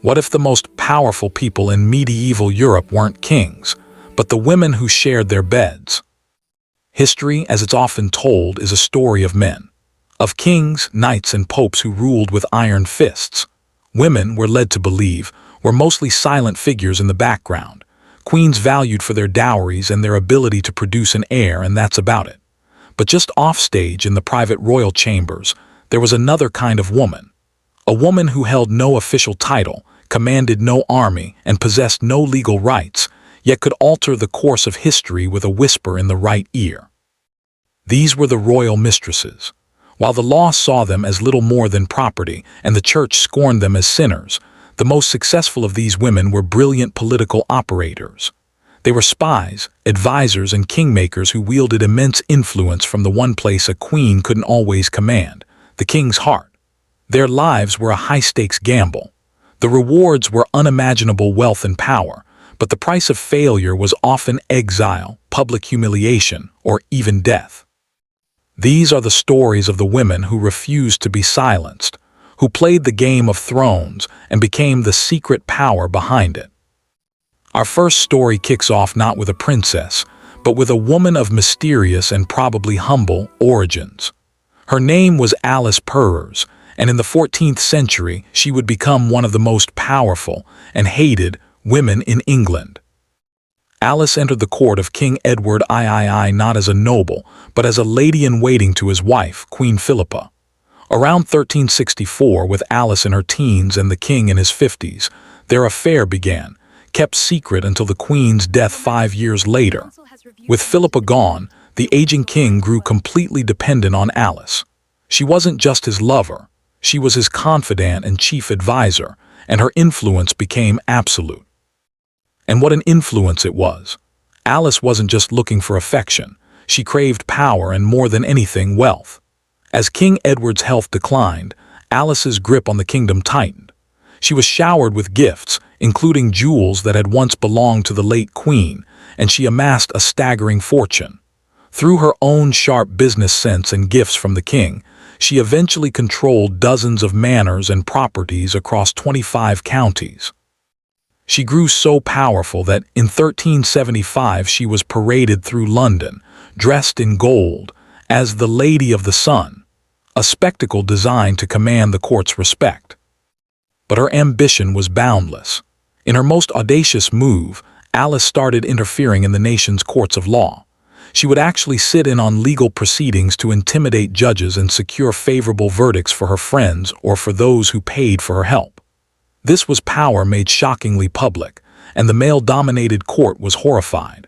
What if the most powerful people in medieval Europe weren't kings, but the women who shared their beds? History, as it's often told, is a story of men. Of kings, knights, and popes who ruled with iron fists. Women, we're led to believe, were mostly silent figures in the background. Queens valued for their dowries and their ability to produce an heir, and that's about it. But just offstage in the private royal chambers, there was another kind of woman. A woman who held no official title, commanded no army, and possessed no legal rights, yet could alter the course of history with a whisper in the right ear. These were the royal mistresses. While the law saw them as little more than property, and the church scorned them as sinners, the most successful of these women were brilliant political operators. They were spies, advisors, and kingmakers who wielded immense influence from the one place a queen couldn't always command, the king's heart. Their lives were a high-stakes gamble. The rewards were unimaginable wealth and power, but the price of failure was often exile, public humiliation, or even death. These are the stories of the women who refused to be silenced, who played the game of thrones and became the secret power behind it. Our first story kicks off not with a princess, but with a woman of mysterious and probably humble origins. Her name was Alice Perrers, and in the 14th century she would become one of the most powerful and hated women in England. Alice entered the court of King Edward III not as a noble, but as a lady-in-waiting to his wife, Queen Philippa. Around 1364, with Alice in her teens and the king in his 50s, their affair began, kept secret until the queen's death 5 years later. With Philippa gone, the aging king grew completely dependent on Alice. She wasn't just his lover, she was his confidant and chief advisor, and her influence became absolute. And what an influence it was! Alice wasn't just looking for affection, she craved power and, more than anything, wealth. As King Edward's health declined, Alice's grip on the kingdom tightened. She was showered with gifts, including jewels that had once belonged to the late queen, and she amassed a staggering fortune. Through her own sharp business sense and gifts from the king, she eventually controlled dozens of manors and properties across 25 counties. She grew so powerful that in 1375 she was paraded through London, dressed in gold, as the Lady of the Sun, a spectacle designed to command the court's respect. But her ambition was boundless. In her most audacious move, Alice started interfering in the nation's courts of law. She would actually sit in on legal proceedings to intimidate judges and secure favorable verdicts for her friends or for those who paid for her help. This was power made shockingly public, and the male-dominated court was horrified.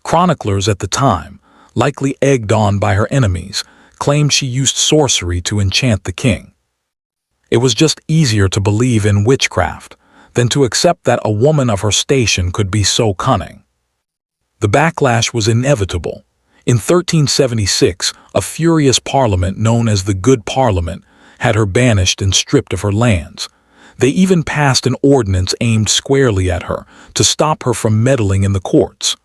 Chroniclers at the time, likely egged on by her enemies, claimed she used sorcery to enchant the king. It was just easier to believe in witchcraft than to accept that a woman of her station could be so cunning. The backlash was inevitable. In 1376, a furious parliament known as the Good Parliament had her banished and stripped of her lands. They even passed an ordinance aimed squarely at her to stop her from meddling in the courts.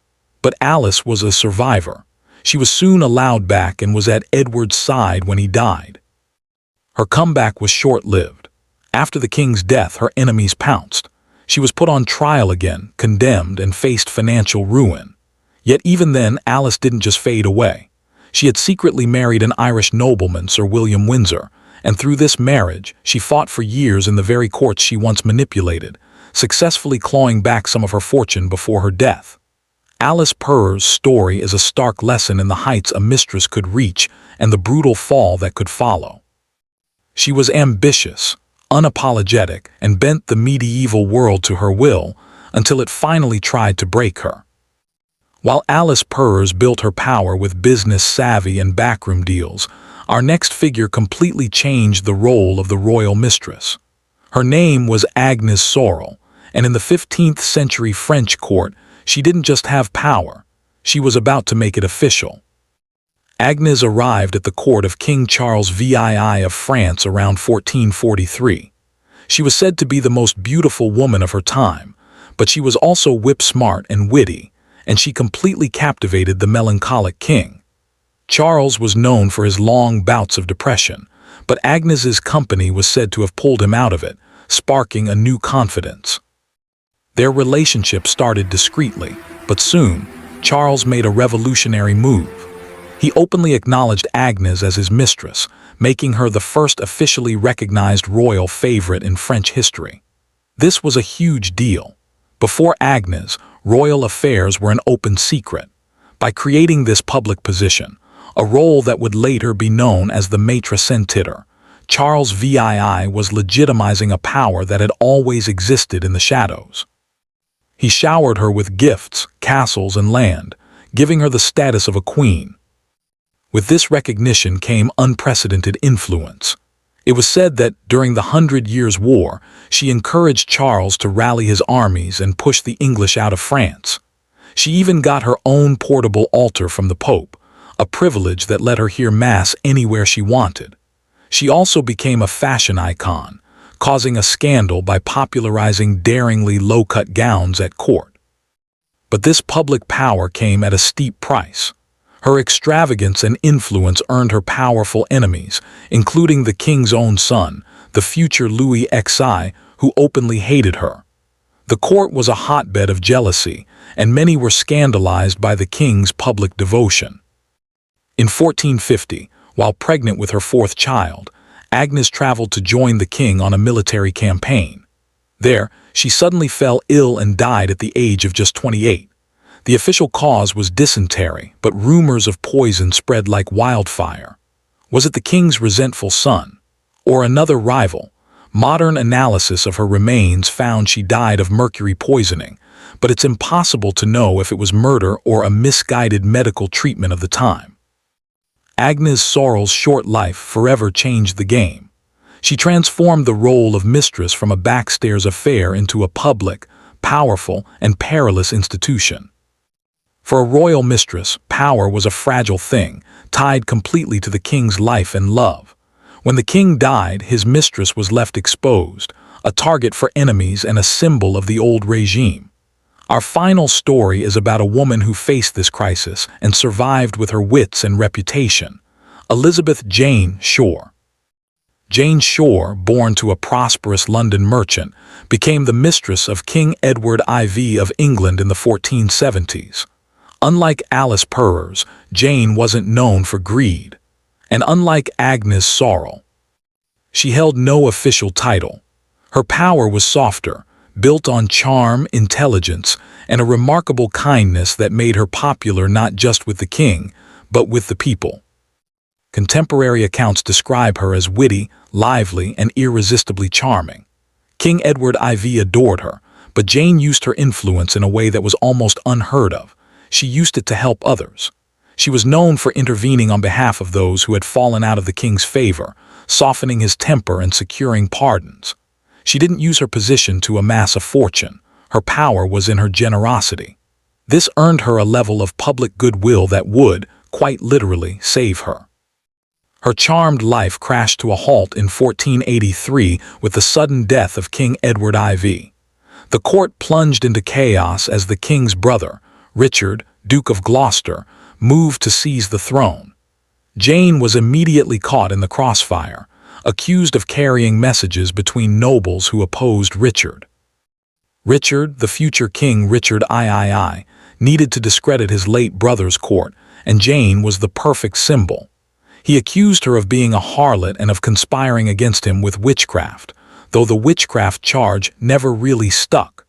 But Alice was a survivor. She was soon allowed back and was at Edward's side when he died. Her comeback was short-lived. After the king's death, her enemies pounced. She was put on trial again, condemned, and faced financial ruin. Yet even then, Alice didn't just fade away. She had secretly married an Irish nobleman, Sir William Windsor, and through this marriage, she fought for years in the very courts she once manipulated, successfully clawing back some of her fortune before her death. Alice Perrers' story is a stark lesson in the heights a mistress could reach and the brutal fall that could follow. She was ambitious, unapologetic, and bent the medieval world to her will until it finally tried to break her. While Alice Perrers built her power with business savvy and backroom deals, our next figure completely changed the role of the royal mistress. Her name was Agnès Sorel, and in the 15th century French court, she didn't just have power, she was about to make it official. Agnès arrived at the court of King Charles VII of France around 1443. She was said to be the most beautiful woman of her time, but she was also whip-smart and witty, and she completely captivated the melancholic king. Charles was known for his long bouts of depression, but Agnes's company was said to have pulled him out of it, sparking a new confidence. Their relationship started discreetly, but soon, Charles made a revolutionary move. He openly acknowledged Agnès as his mistress, making her the first officially recognized royal favorite in French history. This was a huge deal. Before Agnès, royal affairs were an open secret. By creating this public position, a role that would later be known as the maîtresse en titre, Charles VII was legitimizing a power that had always existed in the shadows. He showered her with gifts, castles, and land, giving her the status of a queen. With this recognition came unprecedented influence. It was said that during the 100 Years' War, she encouraged Charles to rally his armies and push the English out of France. She even got her own portable altar from the Pope, a privilege that let her hear Mass anywhere she wanted. She also became a fashion icon, causing a scandal by popularizing daringly low-cut gowns at court. But this public power came at a steep price. Her extravagance and influence earned her powerful enemies, including the king's own son, the future Louis XI, who openly hated her. The court was a hotbed of jealousy, and many were scandalized by the king's public devotion. In 1450, while pregnant with her fourth child, Agnès traveled to join the king on a military campaign. There, she suddenly fell ill and died at the age of just 28. The official cause was dysentery, but rumors of poison spread like wildfire. Was it the king's resentful son? Or another rival? Modern analysis of her remains found she died of mercury poisoning, but it's impossible to know if it was murder or a misguided medical treatment of the time. Agnès Sorel's short life forever changed the game. She transformed the role of mistress from a backstairs affair into a public, powerful, and perilous institution. For a royal mistress, power was a fragile thing, tied completely to the king's life and love. When the king died, his mistress was left exposed, a target for enemies and a symbol of the old regime. Our final story is about a woman who faced this crisis and survived with her wits and reputation, Elizabeth Jane Shore. Jane Shore, born to a prosperous London merchant, became the mistress of King Edward IV of England in the 1470s. Unlike Alice Perrers, Jane wasn't known for greed. And unlike Agnès Sorel, she held no official title. Her power was softer, built on charm, intelligence, and a remarkable kindness that made her popular not just with the king, but with the people. Contemporary accounts describe her as witty, lively, and irresistibly charming. King Edward IV adored her, but Jane used her influence in a way that was almost unheard of. She used it to help others. She was known for intervening on behalf of those who had fallen out of the king's favor, softening his temper and securing pardons. She didn't use her position to amass a fortune. Her power was in her generosity. This earned her a level of public goodwill that would, quite literally, save her. Her charmed life crashed to a halt in 1483 with the sudden death of King Edward IV. The court plunged into chaos as the king's brother, Richard, Duke of Gloucester, moved to seize the throne. Jane was immediately caught in the crossfire, accused of carrying messages between nobles who opposed Richard. Richard, the future King Richard III, needed to discredit his late brother's court, and Jane was the perfect symbol. He accused her of being a harlot and of conspiring against him with witchcraft, though the witchcraft charge never really stuck.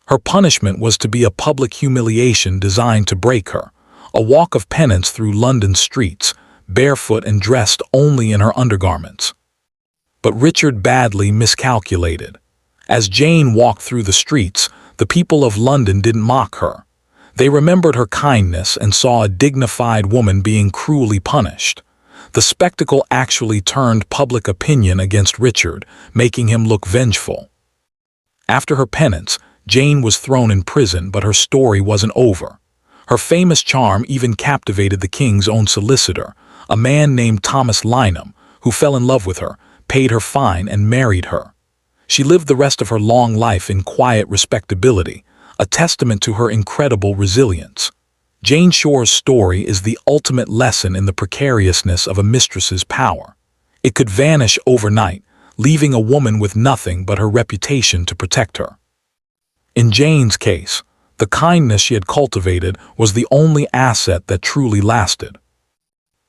Her punishment was to be a public humiliation designed to break her, a walk of penance through London streets, barefoot and dressed only in her undergarments. But Richard badly miscalculated. As Jane walked through the streets, the people of London didn't mock her. They remembered her kindness and saw a dignified woman being cruelly punished. The spectacle actually turned public opinion against Richard, making him look vengeful. After her penance, Jane was thrown in prison, but her story wasn't over. Her famous charm even captivated the king's own solicitor, a man named Thomas Lynham, who fell in love with her, paid her fine, and married her. She lived the rest of her long life in quiet respectability, a testament to her incredible resilience. Jane Shore's story is the ultimate lesson in the precariousness of a mistress's power. It could vanish overnight, leaving a woman with nothing but her reputation to protect her. In Jane's case, the kindness she had cultivated was the only asset that truly lasted.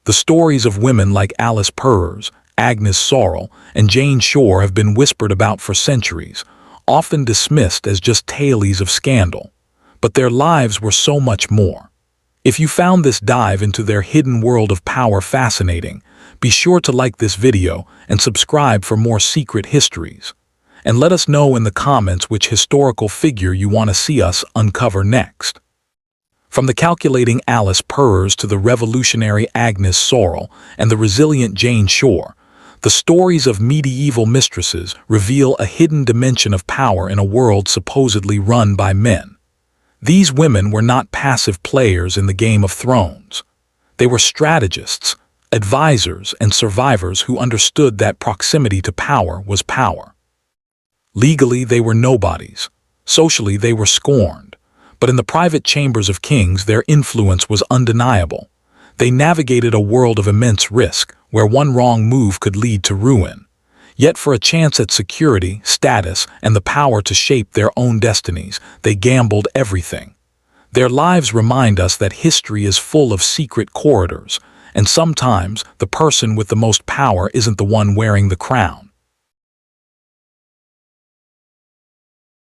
The stories of women like Alice Perrers, Agnès Sorel, and Jane Shore have been whispered about for centuries, often dismissed as just tales of scandal. But their lives were so much more. If you found this dive into their hidden world of power fascinating, be sure to like this video and subscribe for more secret histories. And let us know in the comments which historical figure you want to see us uncover next. From the calculating Alice Perrers to the revolutionary Agnès Sorel and the resilient Jane Shore, the stories of medieval mistresses reveal a hidden dimension of power in a world supposedly run by men. These women were not passive players in the Game of Thrones. They were strategists, advisors, and survivors who understood that proximity to power was power. Legally, they were nobodies. Socially, they were scorned. But in the private chambers of kings, their influence was undeniable. They navigated a world of immense risk, where one wrong move could lead to ruin. Yet for a chance at security, status, and the power to shape their own destinies, they gambled everything. Their lives remind us that history is full of secret corridors, and sometimes the person with the most power isn't the one wearing the crown.